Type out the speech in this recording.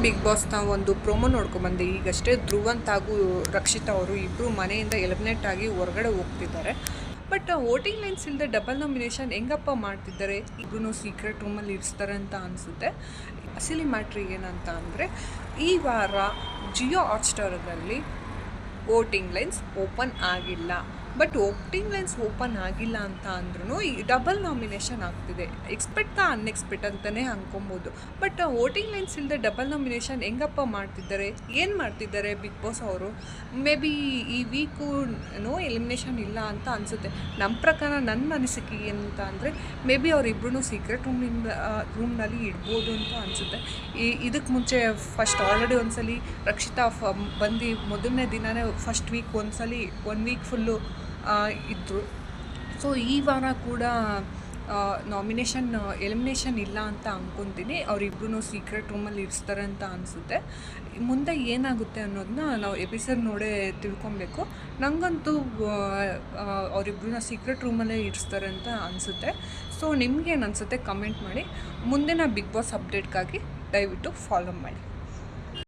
Big ಬಾಸ್ನ ಒಂದು promo ನೋಡ್ಕೊಂಬಂದೆ ಈಗಷ್ಟೇ. ಧ್ರುವಂತ್ ಹಾಗೂ ರಕ್ಷಿತಾ ಅವರು ಇಬ್ಬರು ಮನೆಯಿಂದ ಎಲಿಮಿನೇಟ್ ಆಗಿ ಹೊರಗಡೆ ಹೋಗ್ತಿದ್ದಾರೆ. ಬಟ್ ವೋಟಿಂಗ್ ಲೈನ್ಸ್ ಇಲ್ಲದೆ ಡಬಲ್ ನಾಮಿನೇಷನ್ ಹೆಂಗಪ್ಪ ಮಾಡ್ತಿದ್ದಾರೆ, ಇಬ್ಬರೂ ಸೀಕ್ರೆಟ್ ರೂಮಲ್ಲಿ ಇರಿಸ್ತಾರೆ ಅಂತ ಅನಿಸುತ್ತೆ. ಅಸಲಿ ಮ್ಯಾಟ್ರಿ ಏನಂತ ಅಂದರೆ, ಈ ವಾರ ಜಿಯೋ ಹಾಟ್ಸ್ಟಾರಲ್ಲಿ ವೋಟಿಂಗ್ ಲೈನ್ಸ್ ಓಪನ್ ಆಗಿಲ್ಲ. ಬಟ್ ವೋಟಿಂಗ್ ಲೈನ್ಸ್ ಓಪನ್ ಆಗಿಲ್ಲ ಅಂತ ಅಂದ್ರೂ ಈ ಡಬಲ್ ನಾಮಿನೇಷನ್ ಆಗ್ತಿದೆ. ಎಕ್ಸ್ಪೆಕ್ಟ್ ದ ಅನ್ಎಕ್ಸ್ಪೆಕ್ಟ್ ಅಂತಲೇ ಅನ್ಕೊಬೋದು. ಬಟ್ ವೋಟಿಂಗ್ ಲೈನ್ಸ್ ಇಲ್ಲದೆ ಡಬಲ್ ನಾಮಿನೇಷನ್ ಹೆಂಗಪ್ಪ ಮಾಡ್ತಿದ್ದಾರೆ, ಏನು ಮಾಡ್ತಿದ್ದಾರೆ ಬಿಗ್ ಬಾಸ್ ಅವರು? ಮೇ ಬಿ ಈ ವೀಕು ಎಲಿಮಿನೇಷನ್ ಇಲ್ಲ ಅಂತ ಅನಿಸುತ್ತೆ. ನಮ್ಮ ಪ್ರಕಾರ ನನ್ನ ಅನಿಸಿಕೆ ಏನಂತ ಅಂದರೆ, ಮೇ ಬಿ ಅವರಿಬ್ಬರೂ ಸೀಕ್ರೆಟ್ ರೂಮ್ನಲ್ಲಿ ಇಡ್ಬೋದು ಅಂತ ಅನಿಸುತ್ತೆ. ಇದಕ್ಕೆ ಮುಂಚೆ ಫಸ್ಟ್ ಆಲ್ರೆಡಿ ಒಂದ್ಸಲಿ ರಕ್ಷಿತಾ ಬಂದು ಮೊದಲನೇ ದಿನವೇ ಫಸ್ಟ್ ವೀಕ್ ಒಂದ್ಸಲಿ 1 ವೀಕ್ ಫುಲ್ಲು ಇದ್ದರು. ಸೊ ಈ ವಾರ ಕೂಡ ಎಲಿಮಿನೇಷನ್ ಇಲ್ಲ ಅಂತ ಅಂದ್ಕೊತೀನಿ. ಅವರಿಬ್ಬರೂ ಸೀಕ್ರೆಟ್ ರೂಮಲ್ಲಿ ಇರಿಸ್ತಾರೆ ಅಂತ ಅನಿಸುತ್ತೆ. ಮುಂದೆ ಏನಾಗುತ್ತೆ ಅನ್ನೋದನ್ನ ನಾವು ಎಪಿಸೋಡ್ ನೋಡೇ ತಿಳ್ಕೊಬೇಕು. ನನಗಂತೂ ಅವರಿಬ್ಬರನ್ನ ಸೀಕ್ರೆಟ್ ರೂಮಲ್ಲೇ ಇರಿಸ್ತಾರೆ ಅಂತ ಅನಿಸುತ್ತೆ. ಸೊ ನಿಮಗೇನು ಅನಿಸುತ್ತೆ ಕಮೆಂಟ್ ಮಾಡಿ. ಮುಂದಿನ ಬಿಗ್ ಬಾಸ್ ಅಪ್ಡೇಟ್ಗಾಗಿ ದಯವಿಟ್ಟು ಫಾಲೋ ಮಾಡಿ.